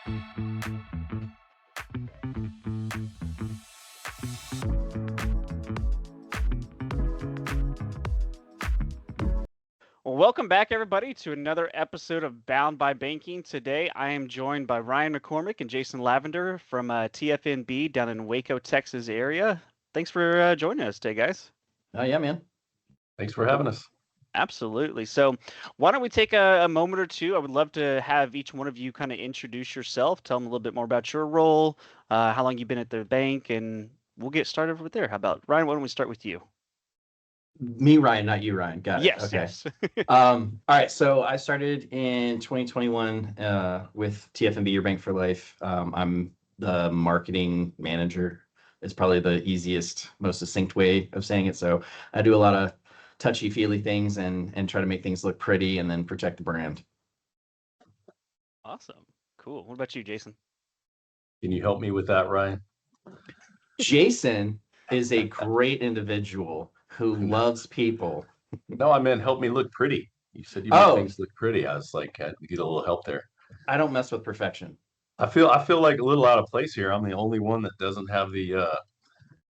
Well, welcome back, everybody, to another episode of Bound by Banking. Today, I am joined by Ryan McCormick and Jason Lavender from TFNB down in Waco, Texas area. Thanks for joining us today, guys. Oh, yeah, man. Thanks for having us. Absolutely. So why don't we take a moment or two? I would love to have each one of you kind of introduce yourself, tell them a little bit more about your role, how long you've been at the bank, and we'll get started over there. How about, Ryan, why don't we start with you? Me, Ryan, not you, Ryan. Got it. Yes, okay. yes. All right. So I started in 2021 with TFNB Your Bank for Life. I'm the marketing manager. It's probably the easiest, most succinct way of saying it. So I do a lot of touchy-feely things and try to make things look pretty and then protect the brand. Awesome. Cool. What about you, Jason? Can you help me with that, Ryan? Jason is a great individual who loves people. No, I meant help me look pretty. You said you make things look pretty. I was like, I get a little help there. I don't mess with perfection. I feel like a little out of place here. I'm the only one that doesn't have the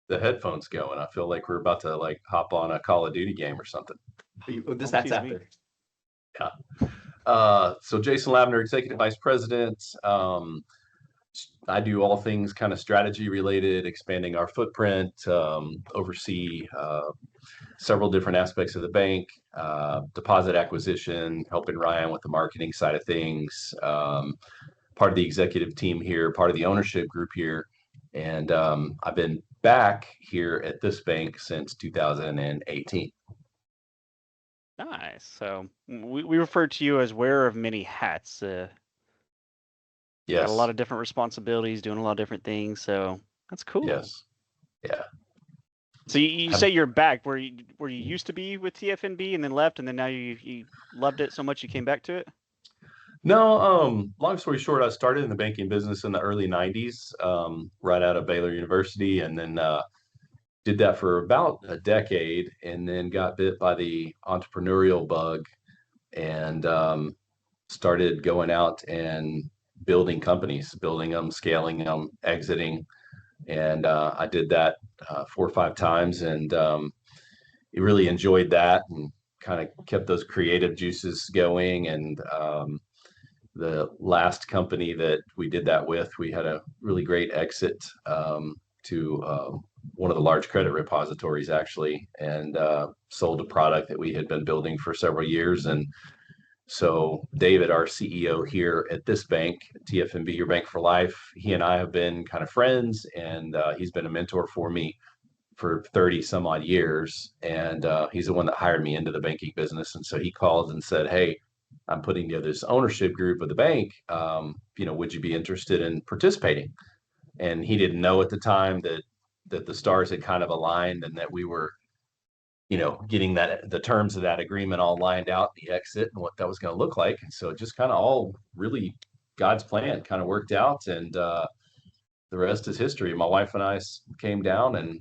headphones going. I feel like we're about to like hop on a Call of Duty game or something. That's after. Yeah. So Jason Lavender, Executive Vice President. I do all things kind of strategy related, expanding our footprint, oversee several different aspects of the bank, deposit acquisition, helping Ryan with the marketing side of things, part of the executive team here, part of the ownership group here. And I've been back here at this bank since 2018. Nice. So we refer to you as wearer of many hats. Yes. Got a lot of different responsibilities, doing a lot of different things. So that's cool. Yes. Yeah. So you say you're back where you used to be with TFNB and then left, and then now you loved it so much you came back to it? No, long story short, I started in the banking business in the early 90s, right out of Baylor University, and then did that for about a decade, and then got bit by the entrepreneurial bug and started going out and building companies, building them, scaling them, exiting. And I did that 4 or 5 times and really enjoyed that and kind of kept those creative juices going. And the last company that we did that with, we had a really great exit to one of the large credit repositories actually, and sold a product that we had been building for several years. And so David, our CEO here at this bank, TFNB Your Bank for Life, he and I have been kind of friends, and he's been a mentor for me for 30 some odd years. And he's the one that hired me into the banking business. And so he called and said, "Hey, I'm putting together this ownership group of the bank. Would you be interested in participating?" And he didn't know at the time that the stars had kind of aligned and that we were getting the terms of that agreement all lined out, the exit and what that was going to look like. And so it just kind of all really God's plan kind of worked out, and the rest is history. My wife and I came down and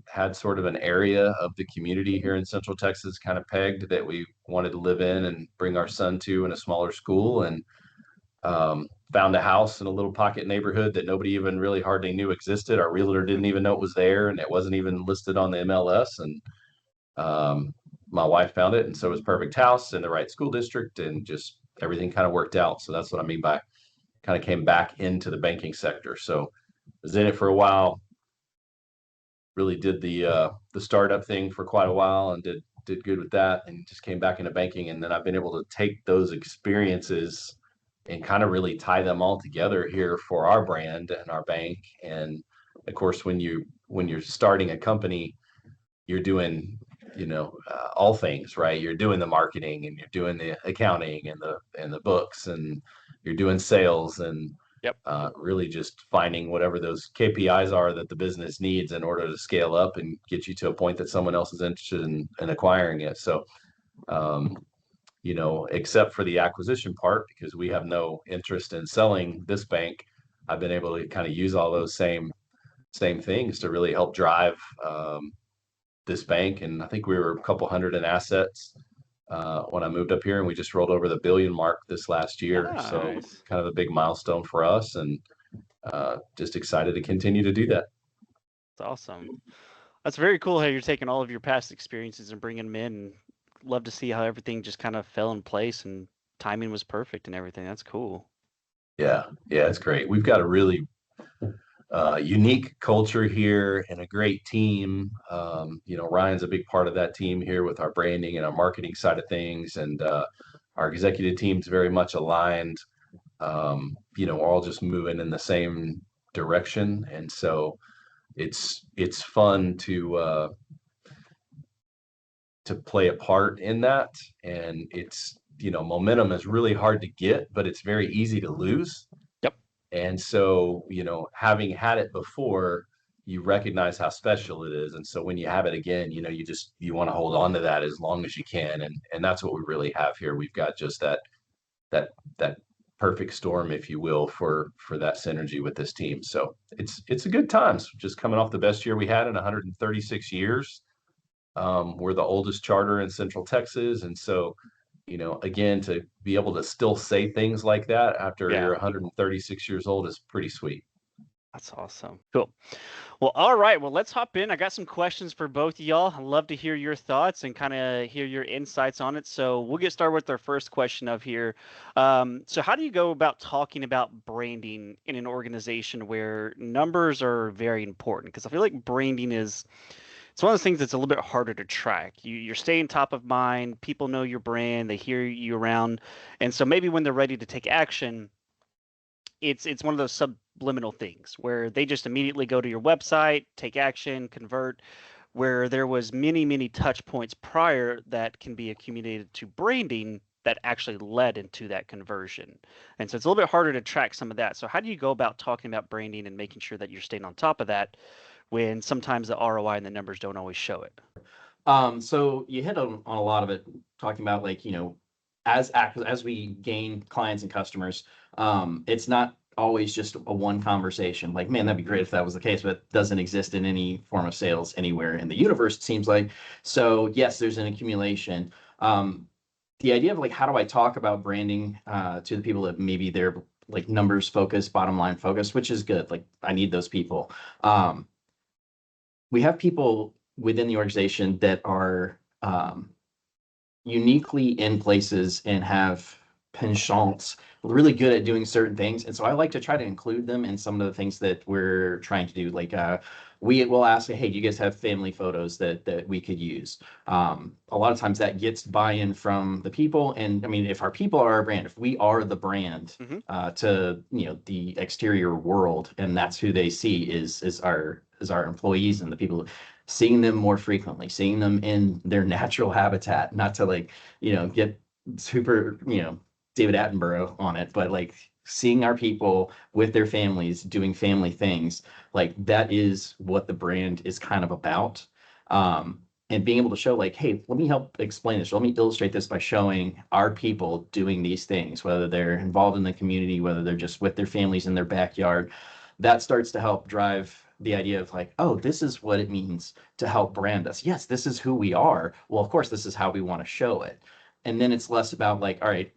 had sort of an area of the community here in Central Texas kind of pegged that we wanted to live in and bring our son to in a smaller school, and found a house in a little pocket neighborhood that nobody even really hardly knew existed. Our realtor didn't even know it was there, and it wasn't even listed on the MLS. And my wife found it, and so it was a perfect house in the right school district, and just everything kind of worked out. So that's what I mean by kind of came back into the banking sector. So I was in it for a while, really did the startup thing for quite a while, and did good with that, and just came back into banking. And then I've been able to take those experiences and kind of really tie them all together here for our brand and our bank. And of course, when you're starting a company, you're doing all things, right? You're doing the marketing, and you're doing the accounting and the books, and you're doing sales, and really just finding whatever those KPIs are that the business needs in order to scale up and get you to a point that someone else is interested in acquiring it. So except for the acquisition part, because we have no interest in selling this bank, I've been able to kind of use all those same things to really help drive this bank. And I think we were a couple hundred in assets when I moved up here, and we just rolled over the billion mark this last year. So Nice. kind of a big milestone for us, and just excited to continue to do that. That's awesome. That's very cool how you're taking all of your past experiences and bringing them in. And love to see how everything just kind of fell in place and timing was perfect and everything. That's cool. Yeah, it's great. We've got a really unique culture here and a great team. Ryan's a big part of that team here with our branding and our marketing side of things, and our executive team's very much aligned. We're all just moving in the same direction, and so it's fun to play a part in that. And it's momentum is really hard to get, but it's very easy to lose. Yep. And so, having had it before, you recognize how special it is. And so when you have it again, you want to hold on to that as long as you can. And that's what we really have here. We've got just that perfect storm, if you will, for that synergy with this team. So it's a good times, just coming off the best year we had in 136 years. We're the oldest charter in Central Texas. And so, again, to be able to still say things like that after Yeah. you're 136 years old is pretty sweet. That's awesome. Cool. Well, all right. Well, let's hop in. I got some questions for both of y'all. I'd love to hear your thoughts and kind of hear your insights on it. So we'll get started with our first question of here. So how do you go about talking about branding in an organization where numbers are very important? Because I feel like branding it's one of those things that's a little bit harder to track. You're staying top of mind. People know your brand. They hear you around. And so maybe when they're ready to take action, it's one of those subliminal things where they just immediately go to your website, take action, convert, where there was many touch points prior that can be accumulated to branding that actually led into that conversion. And so it's a little bit harder to track some of that. So how do you go about talking about branding and making sure that you're staying on top of that when sometimes the ROI and the numbers don't always show it? So you hit on a lot of it, talking about as we gain clients and customers, it's not always just a one conversation. Like, man, that'd be great if that was the case, but it doesn't exist in any form of sales anywhere in the universe, it seems like. So yes, there's an accumulation. The idea of like, how do I talk about branding to the people that maybe they're like numbers focused, bottom line focused, which is good. Like, I need those people. We have people within the organization that are uniquely in places and have penchants, really good at doing certain things. And so I like to try to include them in some of the things that we're trying to do. Like we will ask, hey, do you guys have family photos that we could use? A lot of times that gets buy-in from the people. And I mean, if our people are our brand, if we are the brand to the exterior world, and that's who they see is our employees and the people, seeing them more frequently, seeing them in their natural habitat, not to get super, David Attenborough on it, but like seeing our people with their families doing family things, like that is what the brand is kind of about. And being able to show like, hey, let me help explain this. Let me illustrate this by showing our people doing these things, whether they're involved in the community, whether they're just with their families in their backyard. That starts to help drive the idea of like, oh, this is what it means to help brand us. Yes, this is who we are. Well, of course, this is how we want to show it. And then it's less about like, all right,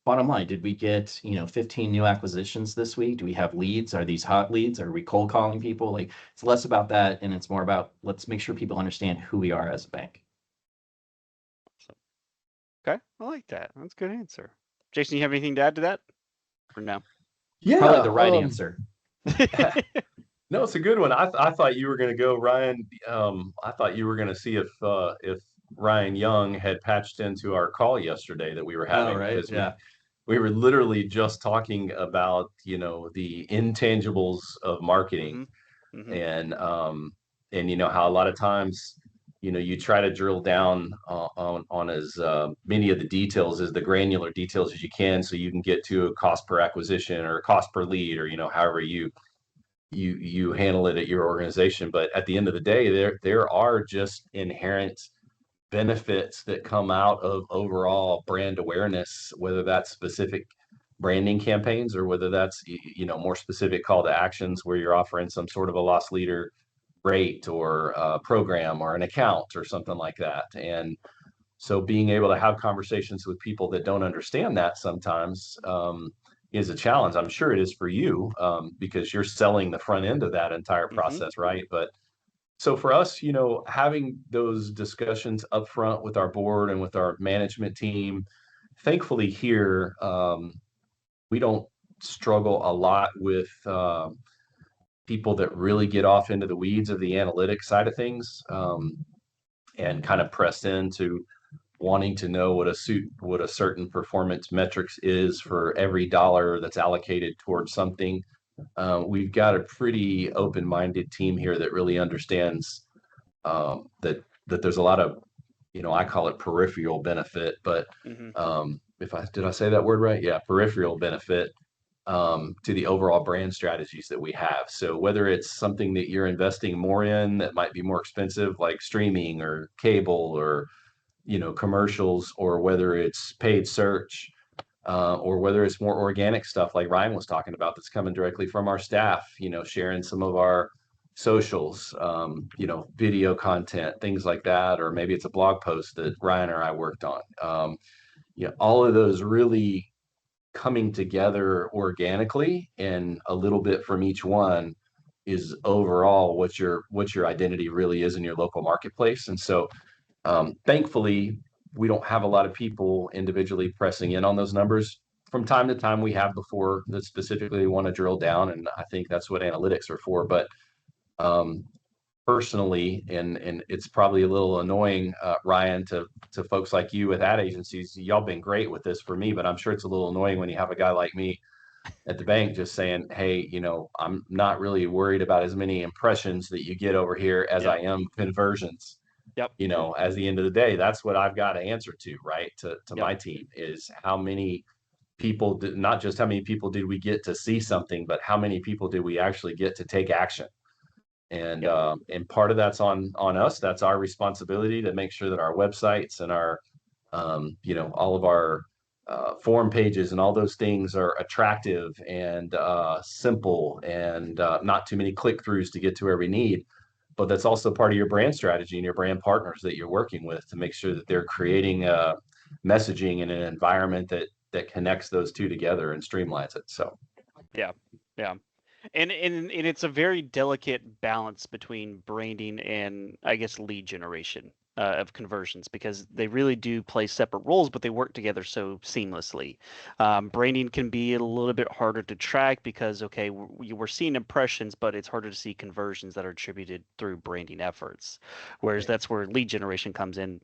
bottom line, did we get, 15 new acquisitions this week? Do we have leads? Are these hot leads? Are we cold calling people? Like, it's less about that. And it's more about, let's make sure people understand who we are as a bank. Okay. I like that. That's a good answer. Jason, you have anything to add to that? Or no? Yeah. Probably the right answer. No, it's a good one. I thought you were going to go, Ryan. I thought you were going to see if Ryan Young had patched into our call yesterday that we were having. Oh, right. Yeah. We were literally just talking about, the intangibles of marketing and how a lot of times, you try to drill down on as many of the details as the granular details as you can, so you can get to a cost per acquisition or a cost per lead, or, however you handle it at your organization. But at the end of the day, there are just inherent benefits that come out of overall brand awareness, whether that's specific branding campaigns or whether that's more specific call to actions where you're offering some sort of a loss leader rate or a program or an account or something like that. And So being able to have conversations with people that don't understand that sometimes is a challenge. I'm sure it is for you because you're selling the front end of that entire Mm-hmm. process, right? But so for us, having those discussions up front with our board and with our management team, thankfully here, we don't struggle a lot with people that really get off into the weeds of the analytics side of things and kind of press into wanting to know what a certain performance metrics is for every dollar that's allocated towards something. We've got a pretty open-minded team here that really understands that there's a lot of, I call it peripheral benefit, but Mm-hmm. if I did I say that word right? Yeah, peripheral benefit to the overall brand strategies that we have. So whether it's something that you're investing more in that might be more expensive, like streaming or cable or commercials, or whether it's paid search, or whether it's more organic stuff like Ryan was talking about that's coming directly from our staff, sharing some of our socials, video content, things like that, or maybe it's a blog post that Ryan or I worked on. All of those really coming together organically and a little bit from each one is overall what your identity really is in your local marketplace. And so thankfully, we don't have a lot of people individually pressing in on those numbers. From time to time, we have before that specifically want to drill down, and I think that's what analytics are for. But um, personally, and it's probably a little annoying, Ryan, to folks like you with ad agencies. Y'all been great with this for me, but I'm sure it's a little annoying when you have a guy like me at the bank just saying, "Hey, I'm not really worried about as many impressions that you get over here as Yep. I am conversions." Yep. As the end of the day, that's what I've got to answer to, right? To Yep. my team is how many people did, not just how many people did we get to see something, but how many people did we actually get to take action? Yep. And part of that's on us. That's our responsibility to make sure that our websites and our all of our form pages and all those things are attractive and simple and not too many click throughs to get to every need. But that's also part of your brand strategy and your brand partners that you're working with to make sure that they're creating messaging in an environment that connects those two together and streamlines it. So Yeah. Yeah. And it's a very delicate balance between branding and, I guess, lead generation of conversions, because they really do play separate roles, but they work together so seamlessly. Branding can be a little bit harder to track because, okay, we're seeing impressions, but it's harder to see conversions that are attributed through branding efforts. Whereas that's where lead generation comes in.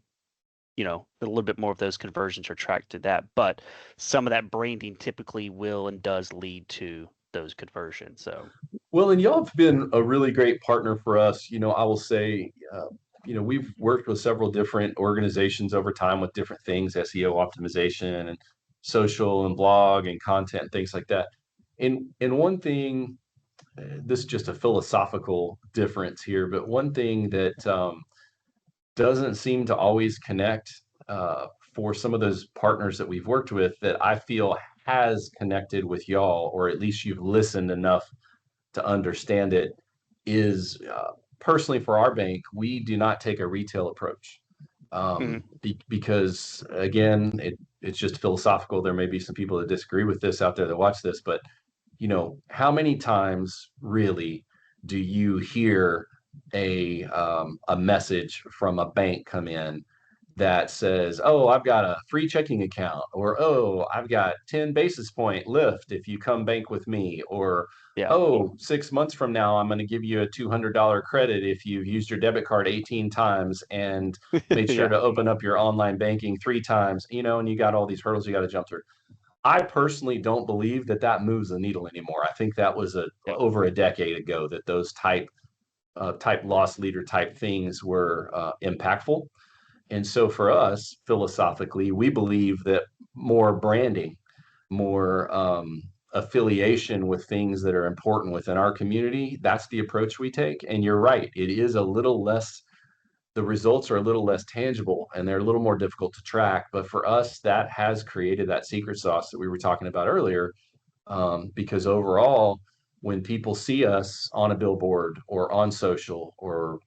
A little bit more of those conversions are tracked to that, but some of that branding typically will and does lead to those conversions. So. well, and y'all have been a really great partner for us. I will say, we've worked with several different organizations over time with different things, SEO optimization and social and blog and content and things like that. And one thing, this is just a philosophical difference here, but one thing that doesn't seem to always connect for some of those partners that we've worked with that I feel has connected with y'all, or at least you've listened enough to understand it, is personally for our bank, we do not take a retail approach. Mhm. Because again, it's just philosophical. There may be some people that disagree with this out there that watch this, but how many times really do you hear a message from a bank come in that says, "Oh, I've got a free checking account," or "Oh, I've got 10 basis point lift if you come bank with me," or Yeah. "Oh, 6 months from now, I'm going to give you a $200 credit if you've used your debit card 18 times and made sure Yeah. to open up your online banking 3 times," and you got all these hurdles you got to jump through. I personally don't believe that moves the needle anymore. I think that was Yep. over a decade ago that those type loss leader type things were impactful. And so for us, philosophically, we believe that more branding, more affiliation with things that are important within our community, that's the approach we take. And you're right, it is a little less, the results are a little less tangible and they're a little more difficult to track. But for us, that has created that secret sauce that we were talking about earlier. Because overall, when people see us on a billboard or on social or,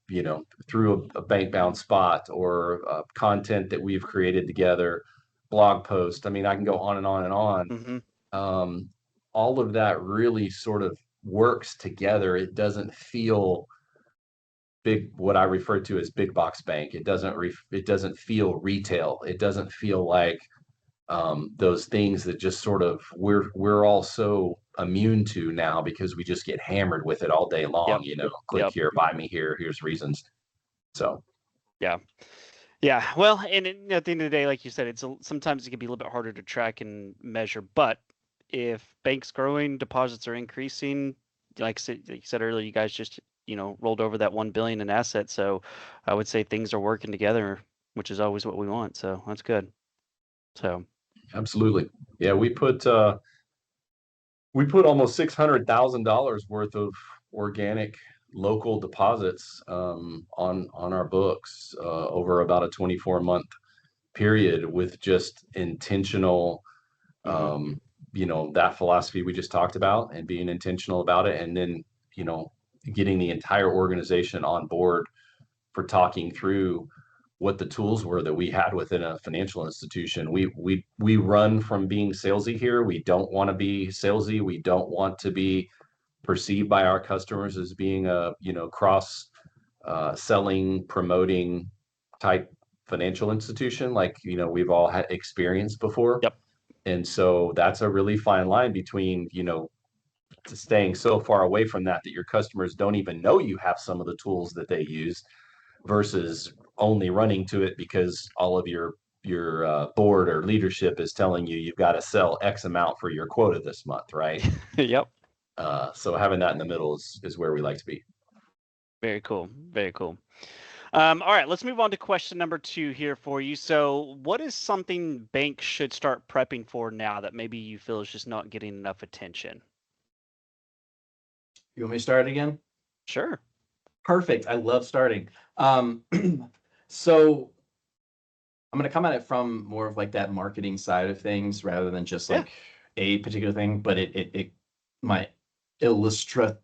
through a bank bound spot or content that we've created together, blog post. I mean, I can go on and on and on. Mm-hmm. Um, all of that really sort of works together. It doesn't feel big, what I refer to as big box bank. It doesn't feel retail. It doesn't feel like those things that just sort of we're all so immune to now because we just get hammered with it all day long. Yep. Click Yep. here, buy me here. Here's reasons. So Yeah. Yeah. Well, and at the end of the day, like you said, sometimes it can be a little bit harder to track and measure. But if banks growing, deposits are increasing, like you said earlier, you guys just rolled over that 1 billion in assets. So I would say things are working together, which is always what we want. So that's good. So absolutely, yeah. We put almost $600,000 worth of organic local deposits on our books over about a 24-month period with just intentional, mhm. that philosophy we just talked about and being intentional about it. And then, you know, getting the entire organization on board for talking through what the tools were that we had within a financial institution. We run from being salesy here. We don't want to be salesy. We don't want to be perceived by our customers as being a cross selling, promoting type financial institution like we've all had experienced before. Yep. And so that's a really fine line between staying so far away from that your customers don't even know you have some of the tools that they use versus only running to it because all of your board or leadership is telling you you've got to sell X amount for your quota this month, right? Yep. So having that in the middle is where we like to be. Very cool. Very cool. All right, let's move on to question number 2 here for you. So, what is something banks should start prepping for now that maybe you feel is just not getting enough attention? You want me to start again? Sure. Perfect. I love starting. Um, so I'm going to come at it from more of like that marketing side of things rather than just Yeah. like a particular thing, but my illustration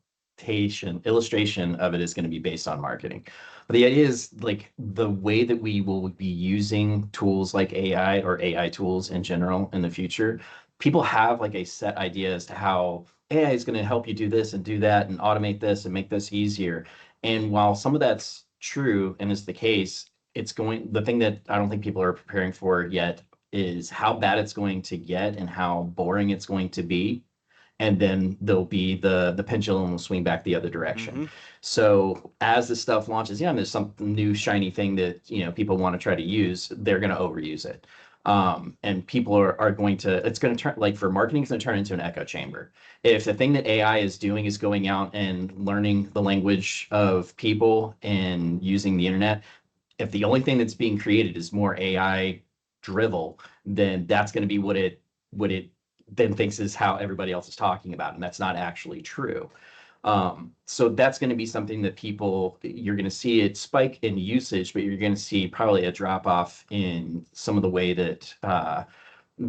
of it is going to be based on marketing. But the idea is like the way that we will be using tools like AI or AI tools in general in the future. People have like a set idea as to how AI is going to help you do this and do that and automate this and make this easier. And while some of that's true and is the case, the thing that I don't think people are preparing for yet is how bad it's going to get and how boring it's going to be. And then there'll be the pendulum will swing back the other direction. Mm-hmm. So as this stuff launches, yeah, and there's some new shiny thing that people want to try to use, they're going to overuse it. And people are going to, it's going to turn, like for marketing, it's going to turn into an echo chamber. If the thing that AI is doing is going out and learning the language of people and using the internet, if the only thing that's being created is more AI drivel, then that's going to be what it then thinks is how everybody else is talking about, and that's not actually true. So that's going to be something that you're going to see it spike in usage, but you're going to see probably a drop off in some of the way that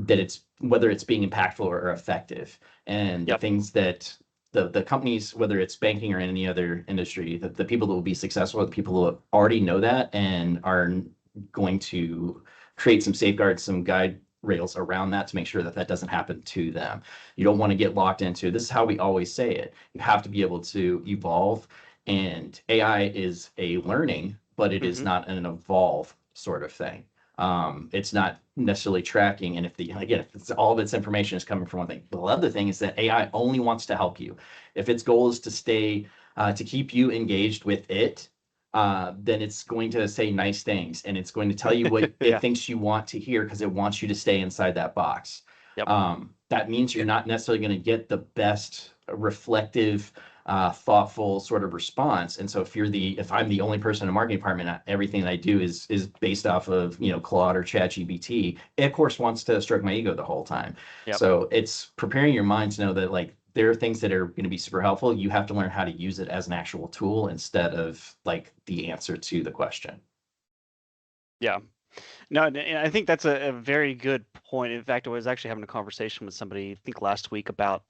it's whether it's being impactful or effective, and the Yep. things that the companies, whether it's banking or any other industry, that the people that will be successful are the people who already know that and are going to create some safeguards, some guide rails around that to make sure that that doesn't happen to them. You don't want to get locked into this is how we always say it. You have to be able to evolve, and AI is a learning, but it is Mm-hmm. not an evolve sort of thing. It's not necessarily tracking. And if all of its information is coming from one thing, the other thing is that AI only wants to help you. If its goal is to keep you engaged with it, then it's going to say nice things and it's going to tell you what it Yeah. thinks you want to hear because it wants you to stay inside that box. Yep. That means you're not necessarily going to get the best reflective, thoughtful sort of response. And so if I'm the only person in the marketing department, everything that I do is based off of Claude or ChatGPT. It of course wants to stroke my ego the whole time. Yep. So it's preparing your mind to know that like there are things that are going to be super helpful. You have to learn how to use it as an actual tool instead of like the answer to the question. Yeah. No, and I think that's a very good point. In fact, I was actually having a conversation with somebody, I think last week, about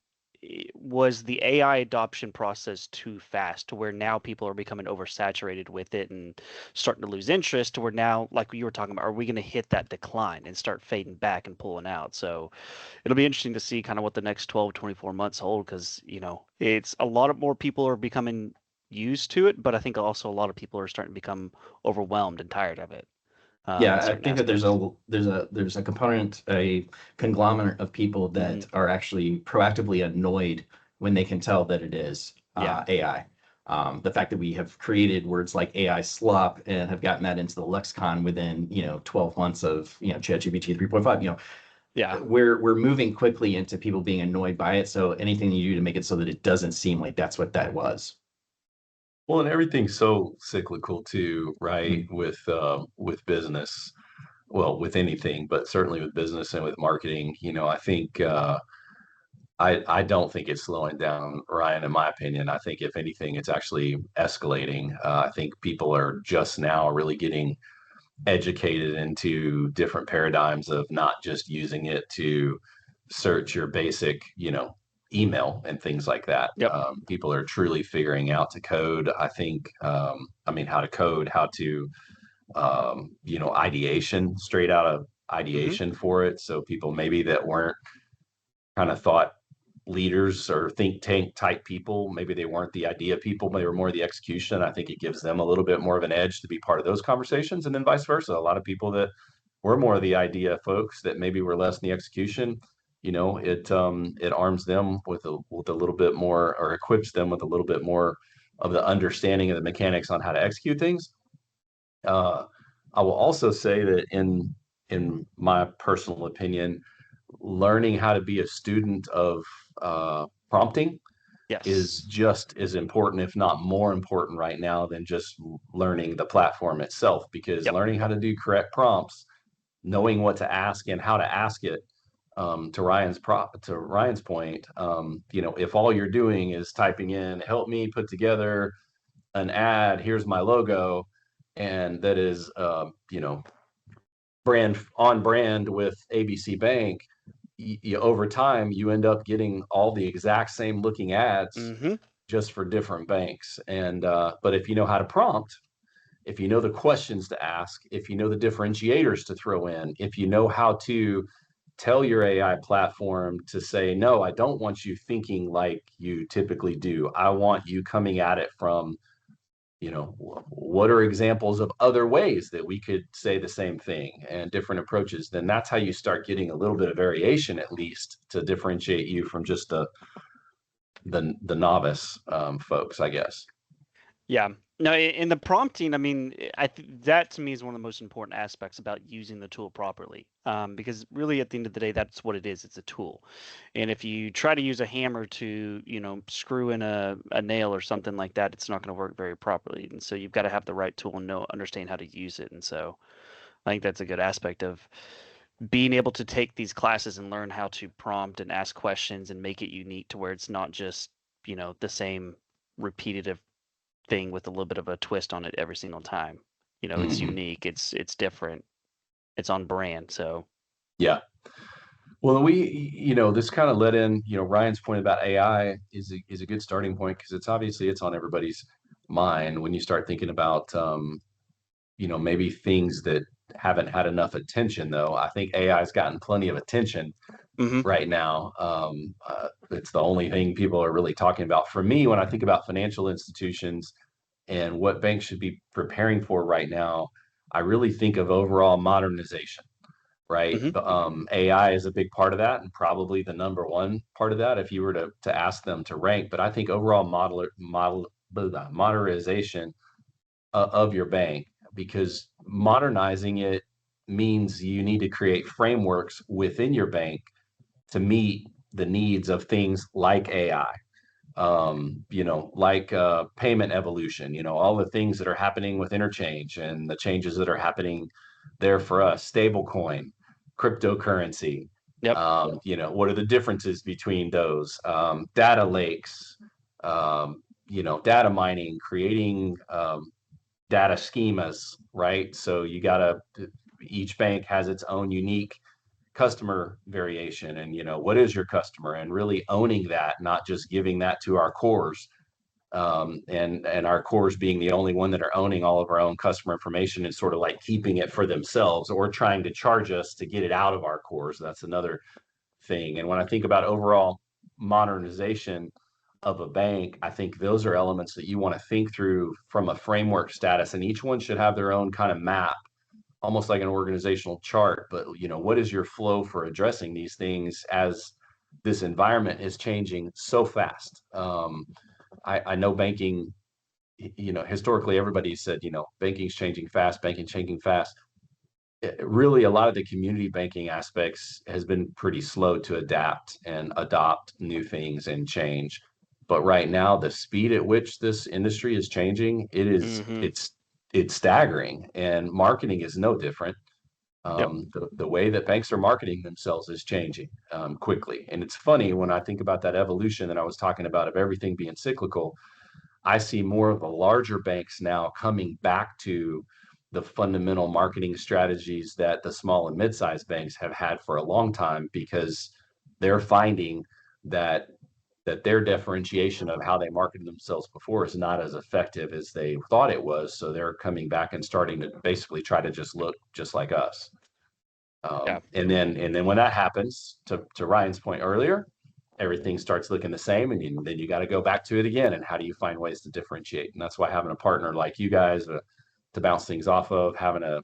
was the AI adoption process too fast to where now people are becoming oversaturated with it and starting to lose interest to where now, like you were talking about, are we going to hit that decline and start fading back and pulling out? So it'll be interesting to see kind of what the next 12, 24 months hold because, it's a lot of more people are becoming used to it, but I think also a lot of people are starting to become overwhelmed and tired of it in Yeah, I certain think that aspects. there's a component, a conglomerate of people Hmm. that are actually proactively annoyed when they can tell that it is Yeah. AI. The fact that we have created words like AI slop and have gotten that into the lexicon within 12 months of ChatGPT 3.5. Yeah. We're moving quickly into people being annoyed by it. So anything you do to make it so that it doesn't seem like that's what that was. Well, and everything's so cyclical too, right? Mm. With business, well, with anything, but certainly with business and with marketing, I think I don't think it's slowing down, Ryan. In my opinion, I think if anything, it's actually escalating. I think people are just now really getting educated into different paradigms of not just using it to search your basic, email and things like that. Yep. People are truly figuring out to code. I think, how to code, how to, ideation, straight out of Hmm. ideation for it. So people maybe that weren't kind of thought leaders or think tank type people. Maybe they weren't the idea people, but they were more the execution. I think it gives them a little bit more of an edge to be part of those conversations, and then vice versa. A lot of people that were more of the idea folks that maybe were less in the execution. It arms them with a little bit more, or equips them with a little bit more of the understanding of the mechanics on how to execute things. Uh, I will also say that in my personal opinion, learning how to be a student of prompting is Yes. just as important, if not more important, right now than just learning the platform itself. Because Yep. learning how to do correct prompts, knowing what to ask and how to ask it, to Ryan's point, if all you're doing is typing in "help me put together an ad," "here's my logo," and that is brand with ABC Bank, over time you end up getting all the exact same looking ads Hmm. just for different banks. And but if you know how to prompt, if you know the questions to ask, if you know the differentiators to throw in, if you know how to tell your AI platform to say, no, I don't want you thinking like you typically do. I want you coming at it from, what are examples of other ways that we could say the same thing and different approaches, then that's how you start getting a little bit of variation, at least to differentiate you from just the novice folks, I guess. Yeah. No, in the prompting, I mean, that to me is one of the most important aspects about using the tool properly. Because really, at the end of the day, that's what it is. It's a tool. And if you try to use a hammer to, screw in a nail or something like that, it's not going to work very properly. And so you've got to have the right tool and understand how to use it. And so I think that's a good aspect of being able to take these classes and learn how to prompt and ask questions and make it unique to where it's not just, the same repetitive thing with a little bit of a twist on it every single time. It's Mhm. unique, it's different, it's on brand. So Yeah. Well, this kind of led in, Ryan's point about AI is a good starting point because it's on everybody's mind when you start thinking about, maybe things that haven't had enough attention, though. I think AI's gotten plenty of attention hmm. right now. It's the only thing people are really talking about. For me, when I think about financial institutions and what banks should be preparing for right now, I really think of overall modernization, right? Hmm. AI is a big part of that, and probably the number one part of that if you were to ask them to rank. But I think overall modernization of your bank, because modernizing it means you need to create frameworks within your bank to meet the needs of things like AI, like payment evolution, all the things that are happening with interchange and the changes that are happening there for us, stablecoin, cryptocurrency. Yep. What are the differences between those? Data lakes, data mining, creating data schemas, right? So each bank has its own unique customer variation, and what is your customer, and really owning that, not just giving that to our cores, and our cores being the only one that are owning all of our own customer information and sort of like keeping it for themselves or trying to charge us to get it out of our cores. That's another thing. And when I think about overall modernization of a bank, I think those are elements that you want to think through from a framework status, and each one should have their own kind of map, almost like an organizational chart. But what is your flow for addressing these things as this environment is changing so fast? I know banking, historically everybody said, banking's changing fast, banking changing fast. Really, a lot of the community banking aspects has been pretty slow to adapt and adopt new things and change. But right now, the speed at which this industry is changing, it's staggering, and marketing is no different. Yep. The way that banks are marketing themselves is changing quickly. And it's funny when I think about that evolution that I was talking about of everything being cyclical. I see more of the larger banks now coming back to the fundamental marketing strategies that the small and mid-sized banks have had for a long time, because they're finding that their differentiation of how they marketed themselves before is not as effective as they thought it was. So they're coming back and starting to basically try to just look just like us. Yeah. And then when that happens, to Ryan's point earlier, everything starts looking the same, and then you got to go back to it again. And how do you find ways to differentiate? And that's why having a partner like you guys to bounce things off of, having a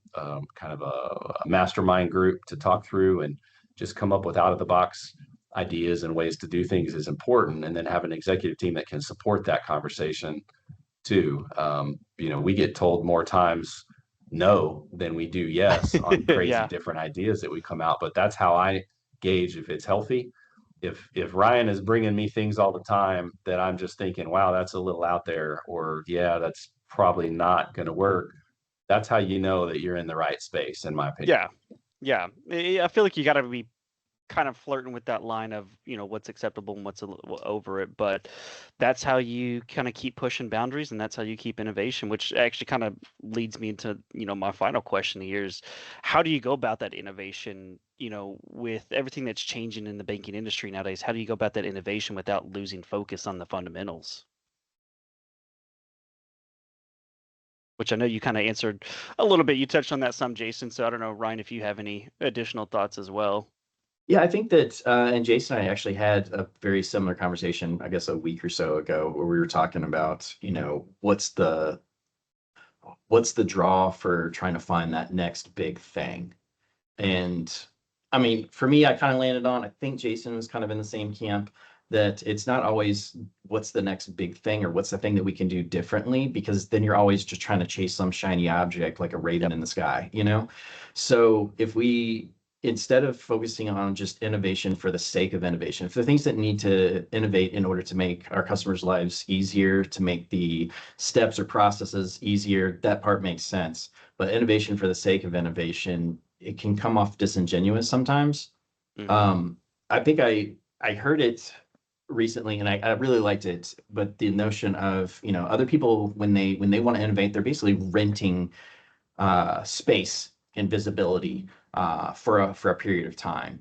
kind of a mastermind group to talk through and just come up with out of the box ideas and ways to do things is important. And then have an executive team that can support that conversation too. We get told more times no than we do yes on crazy Yeah. different ideas that we come out. But that's how I gauge if it's healthy. If Ryan is bringing me things all the time that I'm just thinking, wow, that's a little out there, or yeah, that's probably not going to work, that's how you know that you're in the right space, in my opinion. Yeah. Yeah. I feel like you got to be kind of flirting with that line of what's acceptable and what's over it, but that's how you kind of keep pushing boundaries, and that's how you keep innovation, which actually kind of leads me into my final question here is, how do you go about that innovation, with everything that's changing in the banking industry nowadays? How do you go about that innovation without losing focus on the fundamentals? Which I know you kind of answered a little bit. You touched on that some, Jason, so I don't know, Ryan, if you have any additional thoughts as well. Yeah, I think that, and Jason and I actually had a very similar conversation, I guess a week or so ago, where we were talking about, what's the draw for trying to find that next big thing. And I mean, for me, I kind of landed on, I think Jason was kind of in the same camp, that it's not always what's the next big thing or what's the thing that we can do differently, because then you're always just trying to chase some shiny object like a raven in the sky, So if we, instead of focusing on just innovation for the sake of innovation, for the things that need to innovate in order to make our customers' lives easier, to make the steps or processes easier, that part makes sense. But innovation for the sake of innovation, it can come off disingenuous sometimes. I think I heard it recently, and I really liked it. But the notion of other people, when they want to innovate, they're basically renting space and visibility for a period of time.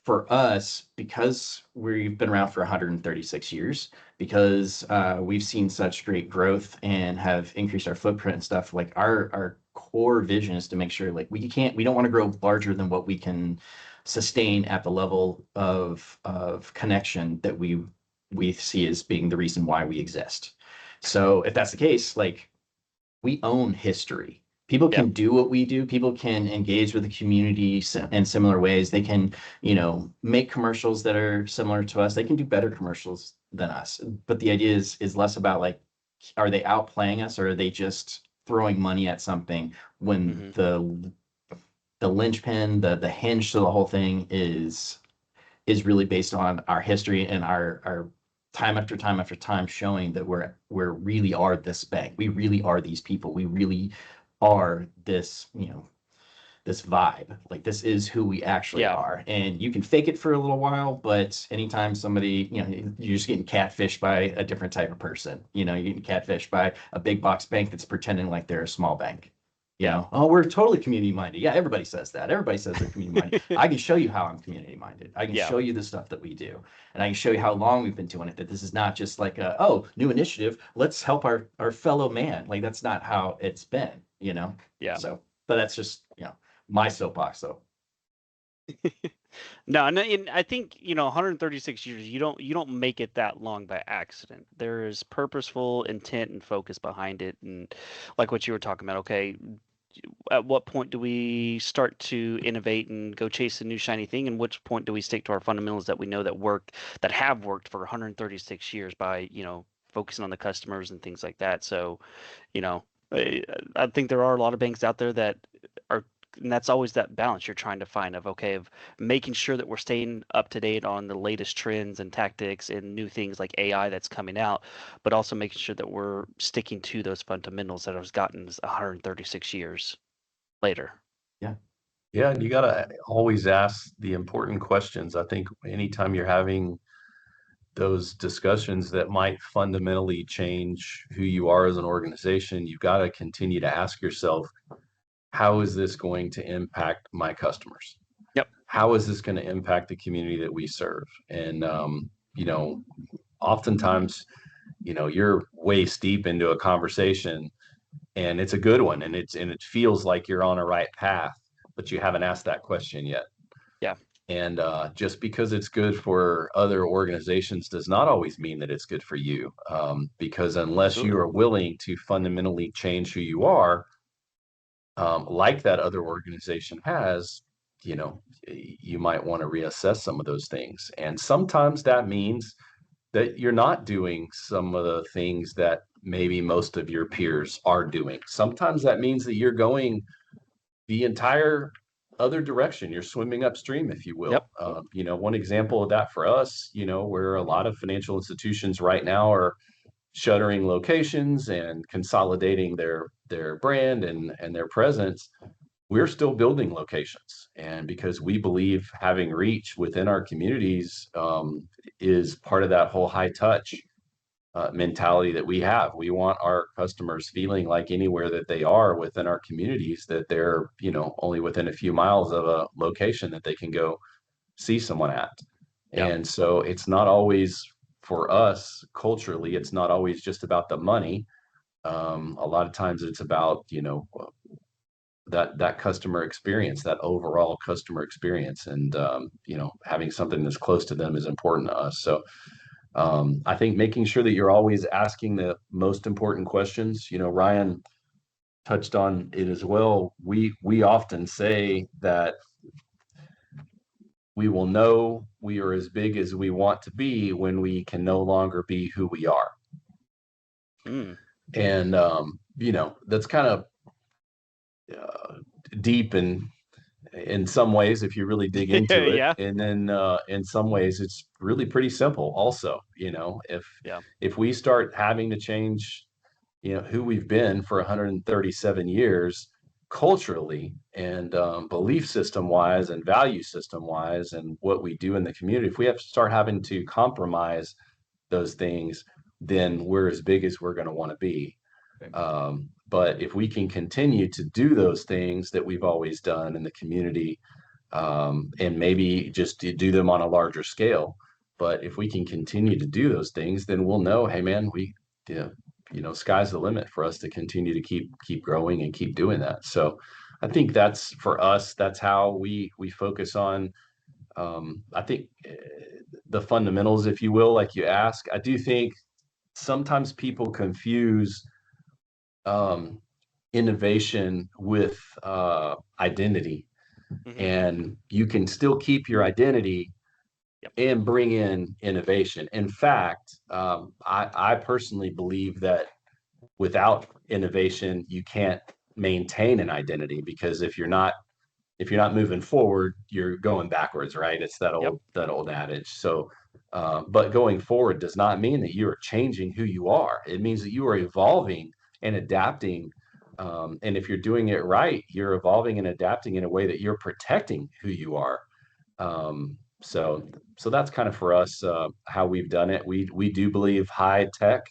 For us, because we've been around for 136 years, because we've seen such great growth and have increased our footprint and stuff, like our core vision is to make sure like we don't want to grow larger than what we can sustain at the level of connection that we see as being the reason why we exist. So if that's the case, like, we own history. People can do what we do. People can engage with the community in similar ways. They can, make commercials that are similar to us. They can do better commercials than us. But the idea is less about like, are they outplaying us, or are they just throwing money at something, when the linchpin, the hinge to the whole thing is really based on our history and our time after time after time showing that we're really are this bank. We really are these people. We really are this, this vibe. Like, this is who we actually are. And you can fake it for a little while, but anytime somebody, you're just getting catfished by a different type of person. You're getting catfished by a big box bank that's pretending like they're a small bank. You know, oh, we're totally community minded. Yeah, everybody says that. Everybody says they're community minded. I can show you how I'm community minded. I can Yeah. show you the stuff that we do, and I can show you how long we've been doing it. That this is not just like a, oh, new initiative. Let's help our fellow man. Like that's not how it's been. You know. Yeah. So, but that's just my soapbox though. No, and I think 136 years. You don't make it that long by accident. There is purposeful intent and focus behind it, and like what you were talking about. Okay, at what point do we start to innovate and go chase a new shiny thing, and which point do we stick to our fundamentals that we know that have worked for 136 years by focusing on the customers and things like that. So you know, I think there are a lot of banks out there that are, and that's always that balance you're trying to find of making sure that we're staying up to date on the latest trends and tactics and new things like AI that's coming out, but also making sure that we're sticking to those fundamentals that have gotten us 136 years later. Yeah. Yeah, and you gotta always ask the important questions. I think anytime you're having those discussions that might fundamentally change who you are as an organization, you've got to continue to ask yourself, how is this going to impact my customers? Yep. How is this going to impact the community that we serve? And you know, oftentimes, you're waist deep into a conversation and it's a good one and it feels like you're on a right path, but you haven't asked that question yet. Yeah. And just because it's good for other organizations does not always mean that it's good for you. Because unless you Absolutely. are willing to fundamentally change who you are, like that other organization has, you might want to reassess some of those things. And sometimes that means that you're not doing some of the things that maybe most of your peers are doing. Sometimes that means that you're going the entire other direction. You're swimming upstream, if you will. Yep. One example of that for us, where a lot of financial institutions right now are shuttering locations and consolidating their brand and their presence. We're still building locations, and because we believe having reach within our communities is part of that whole high touch mentality that we have. We want our customers feeling like anywhere that they are within our communities, that they're, only within a few miles of a location that they can go see someone at. Yeah. And so it's not always for us culturally, it's not always just about the money. A lot of times it's about, that customer experience, that overall customer experience. And, having something that's close to them is important to us. So I think making sure that you're always asking the most important questions. Ryan touched on it as well. We often say that we will know we are as big as we want to be when we can no longer be who we are. Mm. And that's kind of deep and in some ways if you really dig into it, Yeah. and then in some ways it's really pretty simple also. if Yeah. if we start having to change who we've been for 137 years culturally and belief system wise and value system wise and what we do in the community, if we have to start having to compromise those things, then we're as big as we're going to want to be. But if we can continue to do those things that we've always done in the community, and maybe just to do them on a larger scale, but if we can continue to do those things, then we'll know, hey man, sky's the limit for us to continue to keep growing and keep doing that. So I think that's for us, that's how we focus on, I think the fundamentals, if you will, like you ask. I do think sometimes people confuse um, innovation with identity, Hmm. and you can still keep your identity Yep. and bring in innovation. In fact, I personally believe that without innovation, you can't maintain an identity, because if you're not moving forward, you're going backwards, right? It's that Yep. old adage. So, but going forward does not mean that you are changing who you are. It means that you are evolving and adapting. And if you're doing it right, you're evolving and adapting in a way that you're protecting who you are. So that's kind of for us how we've done it. We do believe high tech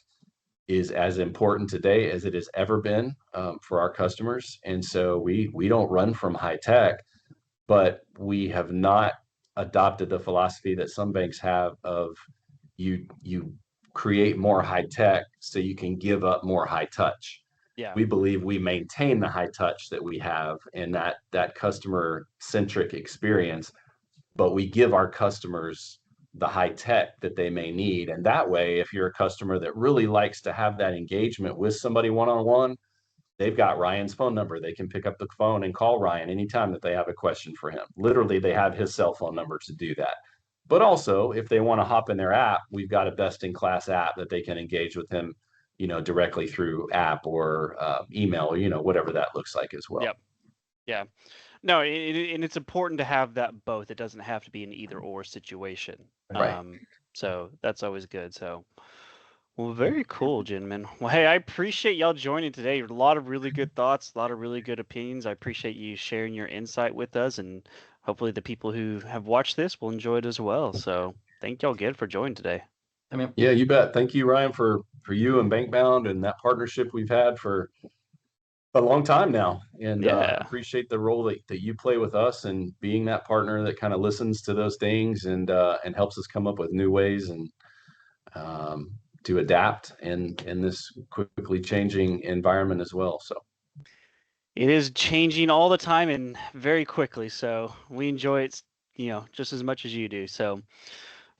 is as important today as it has ever been for our customers. And so we don't run from high tech, but we have not adopted the philosophy that some banks have of you create more high tech so you can give up more high touch. Yeah. We believe we maintain the high touch that we have and that customer centric experience, but we give our customers the high tech that they may need. And that way, if you're a customer that really likes to have that engagement with somebody one-on-one, they've got Ryan's phone number. They can pick up the phone and call Ryan anytime that they have a question for him. Literally, they have his cell phone number to do that. But also, if they want to hop in their app, we've got a best-in-class app that they can engage with him, directly through app or email, or whatever that looks like as well. Yep. Yeah. No, and it's important to have that both. It doesn't have to be an either or situation. Right. So that's always good. So, well, very cool, gentlemen. Well, hey, I appreciate y'all joining today. A lot of really good thoughts, a lot of really good opinions. I appreciate you sharing your insight with us, and hopefully the people who have watched this will enjoy it as well. So, thank y'all again for joining today. I mean, Yeah, you bet. Thank you, Ryan, for you and Bankbound and that partnership we've had for a long time now. And Yeah. appreciate the role that you play with us and being that partner that kind of listens to those things and helps us come up with new ways and to adapt in this quickly changing environment as well. So It is changing all the time and very quickly. So we enjoy it, just as much as you do. So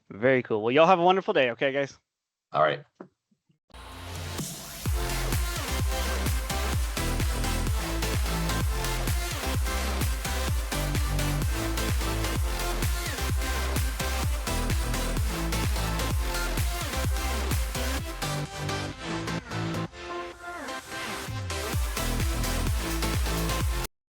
very cool. Well, y'all have a wonderful day. Okay, guys. all right.